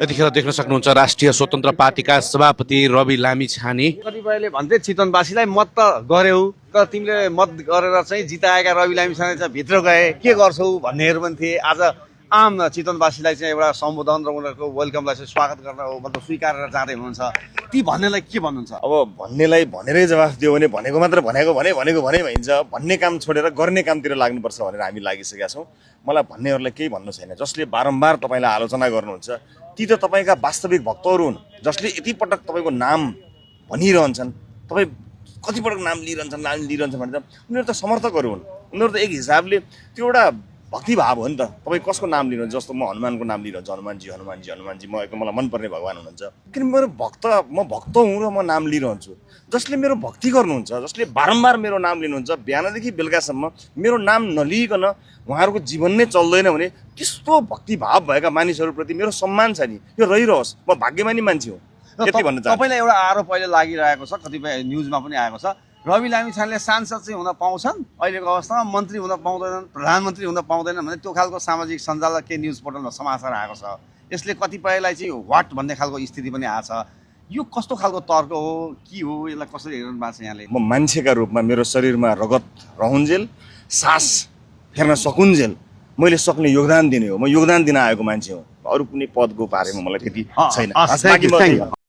यतिखेर देख्न सक्नुहुन्छ राष्ट्रिय स्वतन्त्र पार्टीका सभापति रवि लामिछाने। कतिपयले भन्थे चितवनवासीलाई मत त गर्यौ तर तिमीले मत गरेर चाहिँ जिताएका रवि लामिछाने चाहिँ भित्र गए के गर्छौ भन्नेहरू पनि थिए। आज आम चितवनवासीलाई चाहिँ एउटा सम्बोधन र उनीहरूको वेलकमलाई चाहिँ स्वागत गर्न मतलब स्वीकारेर जाँदै हुनुहुन्छ। ती भन्नेलाई के भन्नुहुन्छ? अब भन्नेलाई भनेरै जवाफ दियो भने भनेको मात्र भनेको भने भइन्छ। भन्ने काम छोडेर गर्ने कामतिर लाग्नुपर्छ भनेर हामी लागिसकेका छौँ। मलाई भन्नेहरूलाई केही भन्नु छैन। जसले बारम्बार तपाईँलाई आलोचना गर्नुहुन्छ ती त तपाईँका वास्तविक भक्तहरू हुन्, जसले यति पटक तपाईँको नाम भनिरहन्छन्, तपाईँ कतिपटक नाम लिइरहन्छन् भने त उनीहरू त समर्थकहरू हुन्। उनीहरू त एक हिसाबले त्यो एउटा भक्तिभाव हो नि त। तपाईँ कसको नाम लिनुहुन्छ? जस्तो म हनुमानको नाम लिइरहन्छु, हनुमानजी म एकदम मलाई मनपर्ने भगवान् हुनुहुन्छ। किन म भक्त हुँ र म नाम लिइरहन्छु। जसले मेरो भक्ति गर्नुहुन्छ, जसले बारम्बार मेरो नाम लिनुहुन्छ, बिहानदेखि बेलुकासम्म मेरो नाम नलिइकन उहाँहरूको जीवन नै चल्दैन भने त्यस्तो भक्तिभाव भएका मानिसहरूप्रति मेरो सम्मान छ नि, यो रहिरहोस्। म भाग्यमानी मान्छे हो, यति भन्न चाहन्छु। तपाईँलाई एउटा आरोप अहिले लागिरहेको छ, कतिपय न्युजमा पनि आएको छ, रवि लामिछानेले सांसद चाहिँ हुन पाउँछन्, अहिलेको अवस्थामा मन्त्री हुन पाउँदैनन्, प्रधानमन्त्री हुन पाउँदैनन् भने त्यो खालको सामाजिक सञ्जाल के न्युज पोर्टलमा समाचार आएको छ। यसले कतिपयलाई चाहिँ वाट भन्ने खालको स्थिति पनि आएको छ। यो कस्तो खालको तर्क हो, के हो, यसलाई कसरी हेर्नु भएको छ यहाँले? म मान्छेका रूपमा मेरो शरीरमा रगत रहुन्जेल, सास फेर्न सकुन्जेल मैले सक्ने योगदान दिने हो। म योगदान दिन आएको मान्छे हो। अरू कुनै पदको बारेमा मलाई त्यति छैन।